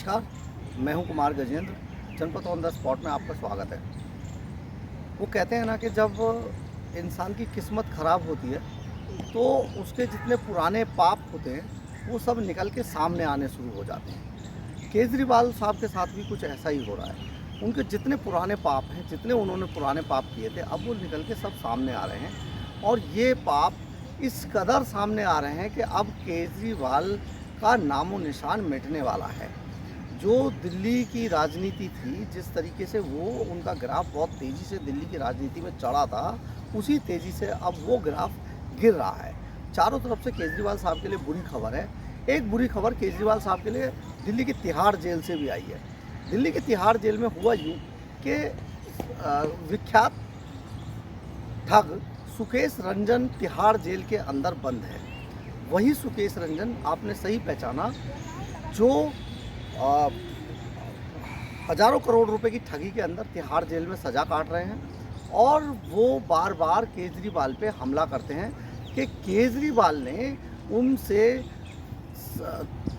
नमस्कार, मैं हूं कुमार गजेंद्र। जनपद ऑन द स्पॉट में आपका स्वागत है। वो कहते हैं ना कि जब इंसान की किस्मत ख़राब होती है तो उसके जितने पुराने पाप होते हैं वो सब निकल के सामने आने शुरू हो जाते हैं। केजरीवाल साहब के साथ भी कुछ ऐसा ही हो रहा है। उनके जितने पुराने पाप हैं, जितने उन्होंने पुराने पाप किए थे, अब वो निकल के सब सामने आ रहे हैं। और ये पाप इस कदर सामने आ रहे हैं कि अब केजरीवाल का नामो निशान मिटने वाला है। जो दिल्ली की राजनीति थी, जिस तरीके से वो उनका ग्राफ बहुत तेज़ी से दिल्ली की राजनीति में चढ़ा था, उसी तेज़ी से अब वो ग्राफ गिर रहा है। चारों तरफ से केजरीवाल साहब के लिए बुरी खबर है। एक बुरी खबर केजरीवाल साहब के लिए दिल्ली की तिहाड़ जेल से भी आई है। दिल्ली की तिहाड़ जेल में हुआ यूँ कि विख्यात ठग सुकेश रंजन तिहाड़ जेल के अंदर बंद है। वही सुकेश रंजन, आपने सही पहचाना, जो हजारों करोड़ रुपए की ठगी के अंदर तिहाड़ जेल में सज़ा काट रहे हैं। और वो बार बार केजरीवाल पे हमला करते हैं कि केजरीवाल ने उनसे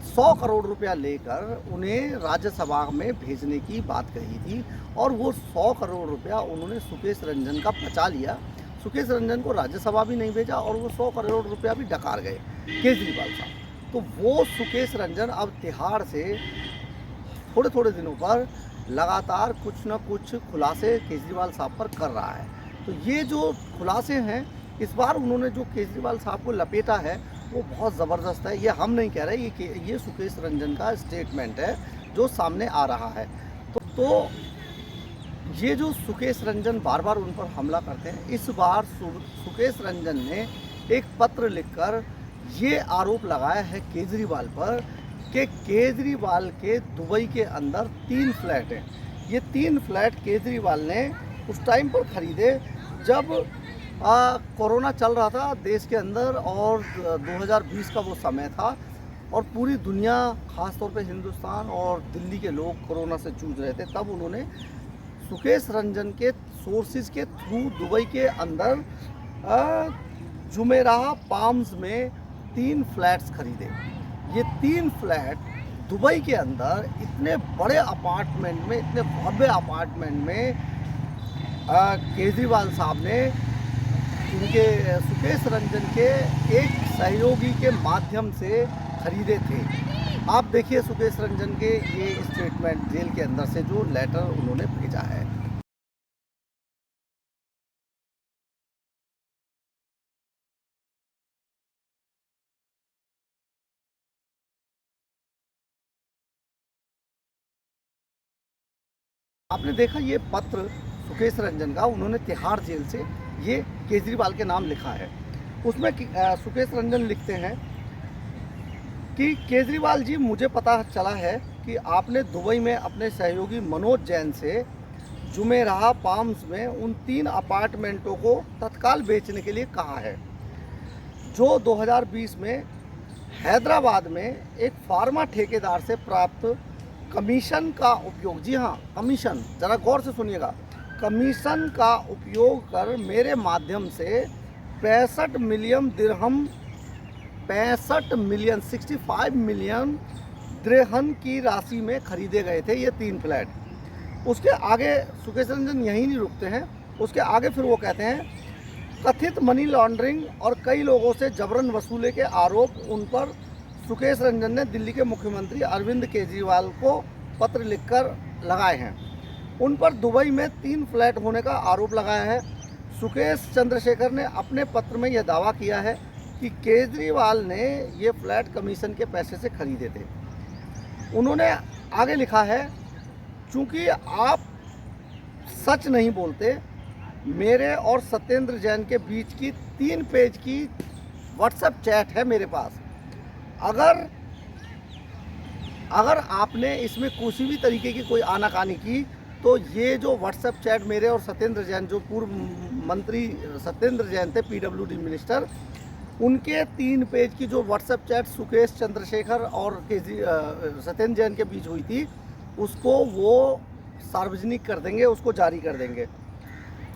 100 करोड़ रुपया लेकर उन्हें राज्यसभा में भेजने की बात कही थी, और वो 100 करोड़ रुपया उन्होंने सुकेश रंजन का बचा लिया। सुकेश रंजन को राज्यसभा भी नहीं भेजा और वो 100 करोड़ रुपया भी डकार गए केजरीवाल साहब। तो वो सुकेश रंजन अब तिहाड़ से थोड़े थोड़े दिनों पर लगातार कुछ न कुछ खुलासे केजरीवाल साहब पर कर रहा है। तो ये जो खुलासे हैं, इस बार उन्होंने जो केजरीवाल साहब को लपेटा है वो बहुत ज़बरदस्त है। ये हम नहीं कह रहे, ये सुकेश रंजन का स्टेटमेंट है जो सामने आ रहा है। तो ये जो सुकेश रंजन बार बार उन पर हमला करते हैं, इस बार सुकेश रंजन ने एक पत्र लिखकर ये आरोप लगाया है केजरीवाल पर कि केजरीवाल के दुबई के अंदर 3 फ्लैट हैं। ये 3 फ्लैट केजरीवाल ने उस टाइम पर ख़रीदे जब कोरोना चल रहा था देश के अंदर, और 2020 का वो समय था, और पूरी दुनिया, ख़ास तौर पे हिंदुस्तान और दिल्ली के लोग कोरोना से जूझ रहे थे। तब उन्होंने सुकेश रंजन के सोर्सेज के थ्रू दुबई के अंदर जुमेराह पाम्स में 3 फ्लैट्स खरीदे। ये 3 फ्लैट दुबई के अंदर इतने बड़े अपार्टमेंट में, इतने भव्य अपार्टमेंट में केजरीवाल साहब ने इनके सुकेश रंजन के एक सहयोगी के माध्यम से खरीदे थे। आप देखिए सुकेश रंजन के ये स्टेटमेंट जेल के अंदर से जो लेटर उन्होंने भेजा है। आपने देखा ये पत्र सुकेश रंजन का, उन्होंने तिहाड़ जेल से ये केजरीवाल के नाम लिखा है। उसमें सुकेश रंजन लिखते हैं कि केजरीवाल जी, मुझे पता चला है कि आपने दुबई में अपने सहयोगी मनोज जैन से जुमेराह पाम्स में उन 3 अपार्टमेंटों को तत्काल बेचने के लिए कहा है, जो 2020 में हैदराबाद में एक फार्मा ठेकेदार से प्राप्त कमीशन का उपयोग, जी हाँ कमीशन, ज़रा गौर से सुनिएगा, कमीशन का उपयोग कर मेरे माध्यम से 65 मिलियन दिरहम, 65 मिलियन दिरहम की राशि में खरीदे गए थे ये 3 फ्लैट। उसके आगे सुकेश रंजन यहीं नहीं रुकते हैं, उसके आगे फिर वो कहते हैं कथित मनी लॉन्ड्रिंग और कई लोगों से जबरन वसूले के आरोप उन पर सुकेश रंजन ने दिल्ली के मुख्यमंत्री अरविंद केजरीवाल को पत्र लिखकर लगाए हैं। उन पर दुबई में 3 फ्लैट होने का आरोप लगाया है। सुकेश चंद्रशेखर ने अपने पत्र में यह दावा किया है कि केजरीवाल ने ये फ्लैट कमीशन के पैसे से खरीदे थे। उन्होंने आगे लिखा है, चूँकि आप सच नहीं बोलते, मेरे और सत्येंद्र जैन के बीच की 3 पेज की व्हाट्सएप चैट है मेरे पास। अगर आपने इसमें किसी भी तरीके की कोई आनाकानी की तो ये जो व्हाट्सएप चैट मेरे और सत्येंद्र जैन, जो पूर्व मंत्री सत्येंद्र जैन थे पीडब्ल्यूडी मिनिस्टर, उनके 3 पेज की जो व्हाट्सएप चैट सुकेश चंद्रशेखर और सत्येंद्र जैन के बीच हुई थी, उसको वो सार्वजनिक कर देंगे, उसको जारी कर देंगे,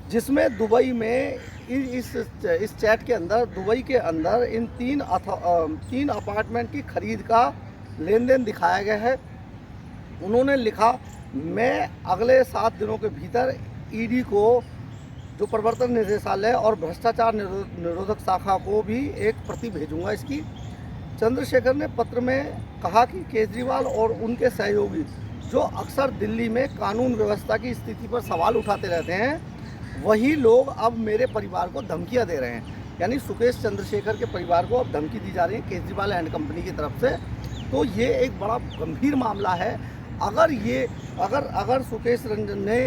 जिसमें दुबई में इस चैट के अंदर, दुबई के अंदर इन 3 अपार्टमेंट की खरीद का लेन देन दिखाया गया है। उन्होंने लिखा, मैं अगले 7 दिनों के भीतर ईडी को, जो प्रवर्तन निदेशालय और भ्रष्टाचार निरोधक शाखा को भी एक प्रति भेजूंगा इसकी। चंद्रशेखर ने पत्र में कहा कि केजरीवाल और उनके सहयोगी, जो अक्सर दिल्ली में कानून व्यवस्था की स्थिति पर सवाल उठाते रहते हैं, वही लोग अब मेरे परिवार को धमकियां दे रहे हैं। यानी सुकेश चंद्रशेखर के परिवार को अब धमकी दी जा रही है केजरीवाल एंड कंपनी की तरफ से। तो ये एक बड़ा गंभीर मामला है। अगर सुकेश रंजन ने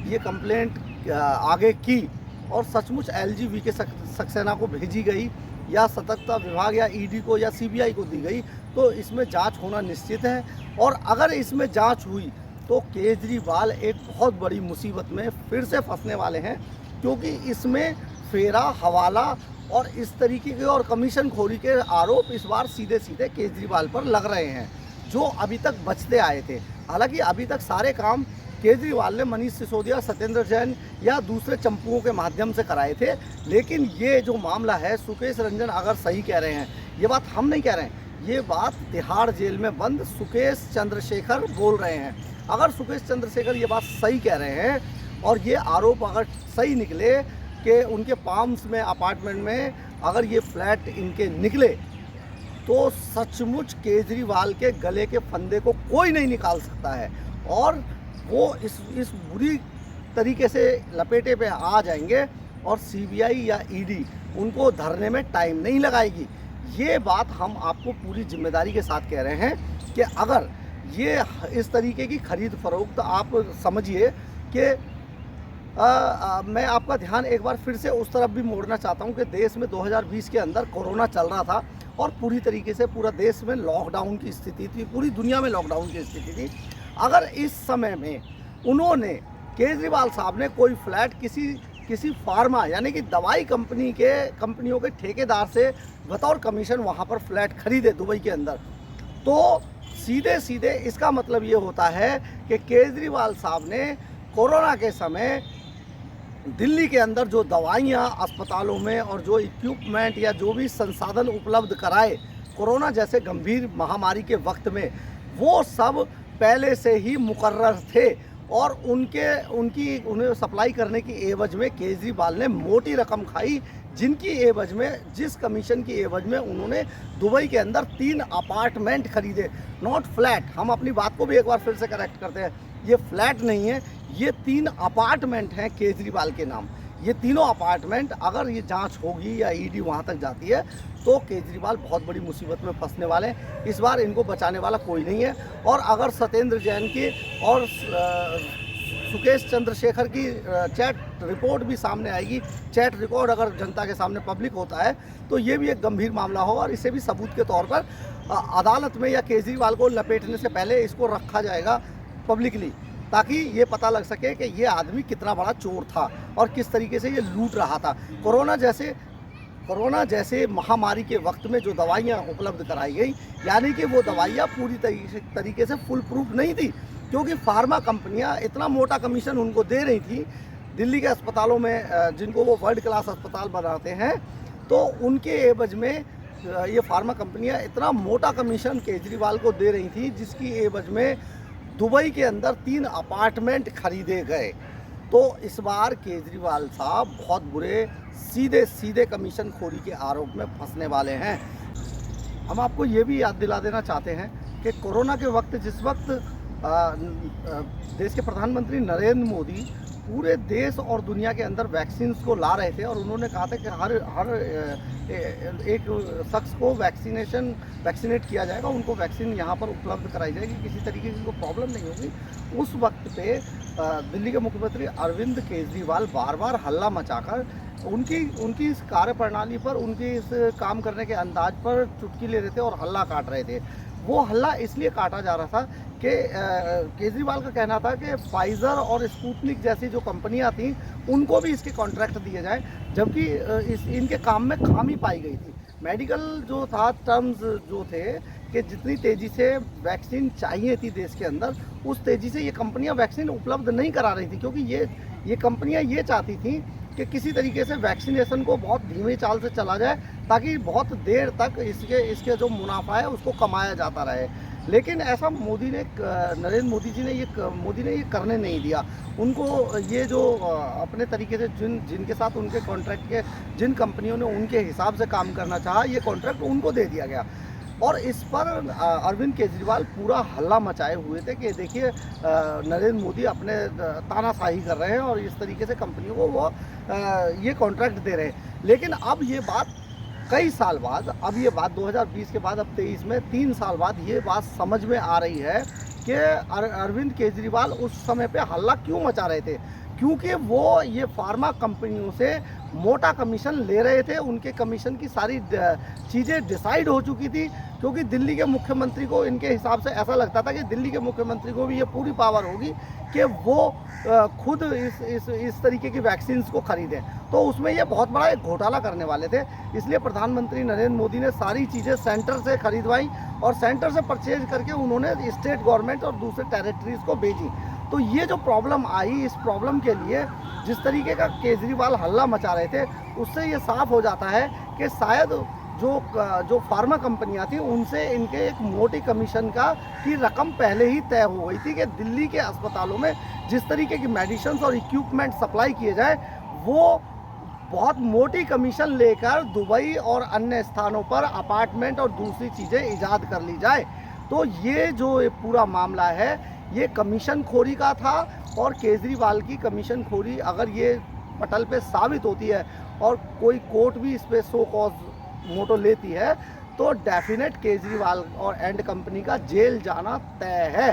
ये कंप्लेंट आगे की और सचमुच एलजीबी के सक्सेना को भेजी गई या सतर्कता विभाग या ईडी को या सीबीआई को दी गई, तो इसमें जांच होना निश्चित है। और अगर इसमें जांच हुई तो केजरीवाल एक बहुत बड़ी मुसीबत में फिर से फंसने वाले हैं, क्योंकि इसमें फेरा, हवाला और इस तरीके के और कमीशन खोरी के आरोप इस बार सीधे सीधे केजरीवाल पर लग रहे हैं, जो अभी तक बचते आए थे। हालांकि अभी तक सारे काम केजरीवाल ने मनीष सिसोदिया, सत्येंद्र जैन या दूसरे चंपुओं के माध्यम से कराए थे, लेकिन ये जो मामला है, सुकेश रंजन अगर सही कह रहे हैं, ये बात हम नहीं कह रहे हैं, ये बात तिहाड़ जेल में बंद सुकेश चंद्रशेखर बोल रहे हैं। अगर सुकेश चंद्रशेखर ये बात सही कह रहे हैं और ये आरोप अगर सही निकले कि उनके पाम्स में, अपार्टमेंट में अगर ये फ्लैट इनके निकले, तो सचमुच केजरीवाल के गले के फंदे को कोई नहीं निकाल सकता है और वो इस बुरी तरीके से लपेटे पे आ जाएंगे और सीबीआई या ईडी उनको धरने में टाइम नहीं लगाएगी। ये बात हम आपको पूरी जिम्मेदारी के साथ कह रहे हैं कि अगर ये इस तरीके की खरीद फरोख्त, आप समझिए कि मैं आपका ध्यान एक बार फिर से उस तरफ भी मोड़ना चाहता हूँ कि देश में 2020 के अंदर कोरोना चल रहा था और पूरी तरीके से पूरा देश में लॉकडाउन की स्थिति थी, पूरी दुनिया में लॉकडाउन की स्थिति थी। अगर इस समय में उन्होंने, केजरीवाल साहब ने कोई फ्लैट किसी फार्मा यानी कि दवाई कंपनियों के ठेकेदार से बतौर कमीशन वहाँ पर फ्लैट खरीदे दुबई के अंदर, तो सीधे सीधे इसका मतलब ये होता है कि केजरीवाल साहब ने कोरोना के समय दिल्ली के अंदर जो दवाइयाँ अस्पतालों में और जो इक्विपमेंट या जो भी संसाधन उपलब्ध कराए कोरोना जैसे गंभीर महामारी के वक्त में, वो सब पहले से ही मुकर्रर थे और उन्हें सप्लाई करने की एवज में केजरीवाल ने मोटी रकम खाई, जिनकी एवज में, जिस कमीशन की एवज में उन्होंने दुबई के अंदर 3 अपार्टमेंट खरीदे, नॉट फ्लैट। हम अपनी बात को भी एक बार फिर से करेक्ट करते हैं, ये फ्लैट नहीं है, ये 3 अपार्टमेंट हैं केजरीवाल के नाम। ये तीनों अपार्टमेंट, अगर ये जांच होगी या ईडी वहां तक जाती है, तो केजरीवाल बहुत बड़ी मुसीबत में फंसने वाले हैं। इस बार इनको बचाने वाला कोई नहीं है। और अगर सत्येंद्र जैन की और सुकेश चंद्रशेखर की चैट रिपोर्ट भी सामने आएगी, चैट रिकॉर्ड अगर जनता के सामने पब्लिक होता है, तो ये भी एक गंभीर मामला होगा और इसे भी सबूत के तौर पर अदालत में या केजरीवाल को लपेटने से पहले इसको रखा जाएगा पब्लिकली, ताकि ये पता लग सके कि ये आदमी कितना बड़ा चोर था और किस तरीके से ये लूट रहा था। कोरोना जैसे महामारी के वक्त में जो दवाइयाँ उपलब्ध कराई गई, यानी कि वो दवाइयाँ पूरी तरीके से फुल प्रूफ नहीं थी, क्योंकि फार्मा कंपनियां इतना मोटा कमीशन उनको दे रही थी दिल्ली के अस्पतालों में, जिनको वो वर्ल्ड क्लास अस्पताल बनाते हैं, तो उनके एवज में ये फार्मा कंपनियां इतना मोटा कमीशन केजरीवाल को दे रही थी, जिसकी एवज में दुबई के अंदर 3 अपार्टमेंट खरीदे गए। तो इस बार केजरीवाल साहब बहुत बुरे सीधे कमीशन खोरी के आरोप में फंसने वाले हैं। हम आपको ये भी याद दिला देना चाहते हैं कि कोरोना के वक्त, जिस वक्त देश के प्रधानमंत्री नरेंद्र मोदी पूरे देश और दुनिया के अंदर वैक्सीन को ला रहे थे और उन्होंने कहा था कि हर एक शख्स को वैक्सीनेट किया जाएगा, उनको वैक्सीन यहाँ पर उपलब्ध कराई जाएगी, किसी तरीके की कोई प्रॉब्लम नहीं होगी। उस वक्त पे दिल्ली के मुख्यमंत्री अरविंद केजरीवाल बार बार हल्ला मचाकर उनकी इस कार्यप्रणाली पर, उनकी इस काम करने के अंदाज पर चुटकी ले रहे थे और हल्ला काट रहे थे। वो हल्ला इसलिए काटा जा रहा था कि केजरीवाल का कहना था कि फाइज़र और स्पुतनिक जैसी जो कंपनियां थीं, उनको भी इसके कॉन्ट्रैक्ट दिए जाएं, जबकि इनके काम में खामी पाई गई थी। मेडिकल जो था, टर्म्स जो थे कि जितनी तेज़ी से वैक्सीन चाहिए थी देश के अंदर, उस तेज़ी से ये कंपनियां वैक्सीन उपलब्ध नहीं करा रही थी, क्योंकि ये कंपनियां ये चाहती थी कि किसी तरीके से वैक्सीनेशन को बहुत धीमी चाल से चला जाए, ताकि बहुत देर तक इसके जो मुनाफा है उसको कमाया जाता रहे। लेकिन ऐसा नरेंद्र मोदी जी ने ये करने नहीं दिया। उनको ये जो अपने तरीके से जिनके साथ उनके कॉन्ट्रैक्ट के जिन कंपनियों ने उनके हिसाब से काम करना चाहा, ये कॉन्ट्रैक्ट उनको दे दिया गया। और इस पर अरविंद केजरीवाल पूरा हल्ला मचाए हुए थे कि देखिए नरेंद्र मोदी अपने तानाशाही कर रहे हैं और इस तरीके से कंपनियों को वो ये कॉन्ट्रैक्ट दे रहे हैं। लेकिन अब ये बात कई साल बाद, अब ये बात 2020 के बाद अब 23 में 3 साल बाद ये बात समझ में आ रही है कि अरविंद केजरीवाल उस समय पे हल्ला क्यों मचा रहे थे। क्योंकि वो ये फार्मा कंपनियों से मोटा कमीशन ले रहे थे। उनके कमीशन की सारी चीज़ें डिसाइड हो चुकी थी, क्योंकि दिल्ली के मुख्यमंत्री को इनके हिसाब से ऐसा लगता था कि दिल्ली के मुख्यमंत्री को भी ये पूरी पावर होगी कि वो खुद इस तरीके की वैक्सीन को खरीदें। तो उसमें ये बहुत बड़ा एक घोटाला करने वाले थे। इसलिए प्रधानमंत्री नरेंद्र मोदी ने सारी चीज़ें सेंटर से खरीदवाई और सेंटर से परचेज करके उन्होंने स्टेट गवर्नमेंट और दूसरे टेरिटरीज़ को भेजी। तो ये जो प्रॉब्लम आई, इस प्रॉब्लम के लिए जिस तरीके का केजरीवाल हल्ला मचा रहे थे, उससे ये साफ हो जाता है कि शायद जो फार्मा कंपनियां थी उनसे इनके एक मोटी कमीशन की रकम पहले ही तय हो गई थी कि दिल्ली के अस्पतालों में जिस तरीके की मेडिसिन और इक्विपमेंट सप्लाई किए जाए, वो बहुत मोटी कमीशन लेकर दुबई और अन्य स्थानों पर अपार्टमेंट और दूसरी चीज़ें ईजाद कर ली जाए। तो ये जो पूरा मामला है ये कमीशन खोरी का था। और केजरीवाल की कमीशन खोरी अगर ये पटल पे साबित होती है और कोई कोर्ट भी इस पे सो कॉज मोटो लेती है, तो डेफिनेट केजरीवाल और एंड कंपनी का जेल जाना तय है।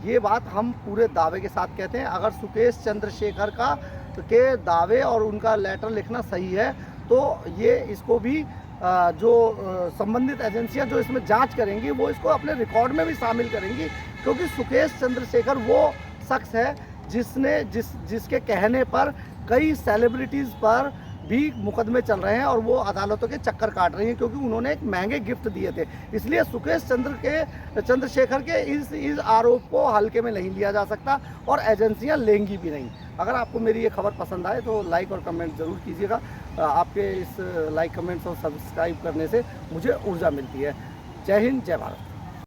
ये बात हम पूरे दावे के साथ कहते हैं। अगर सुकेश चंद्रशेखर के दावे और उनका लेटर लिखना सही है, तो ये इसको भी जो संबंधित एजेंसियां जो इसमें जांच करेंगी वो इसको अपने रिकॉर्ड में भी शामिल करेंगी। क्योंकि सुकेश चंद्रशेखर वो शख्स है जिसके कहने पर कई सेलिब्रिटीज़ पर भी मुकदमे चल रहे हैं और वो अदालतों के चक्कर काट रही हैं, क्योंकि उन्होंने एक महंगे गिफ्ट दिए थे। इसलिए सुकेश चंद्रशेखर के इस आरोप को हल्के में नहीं लिया जा सकता और एजेंसियां लेंगी भी नहीं। अगर आपको मेरी ये खबर पसंद आए तो लाइक और कमेंट ज़रूर कीजिएगा। आपके इस लाइक, कमेंट्स और सब्सक्राइब करने से मुझे ऊर्जा मिलती है। जय हिंद, जय भारत।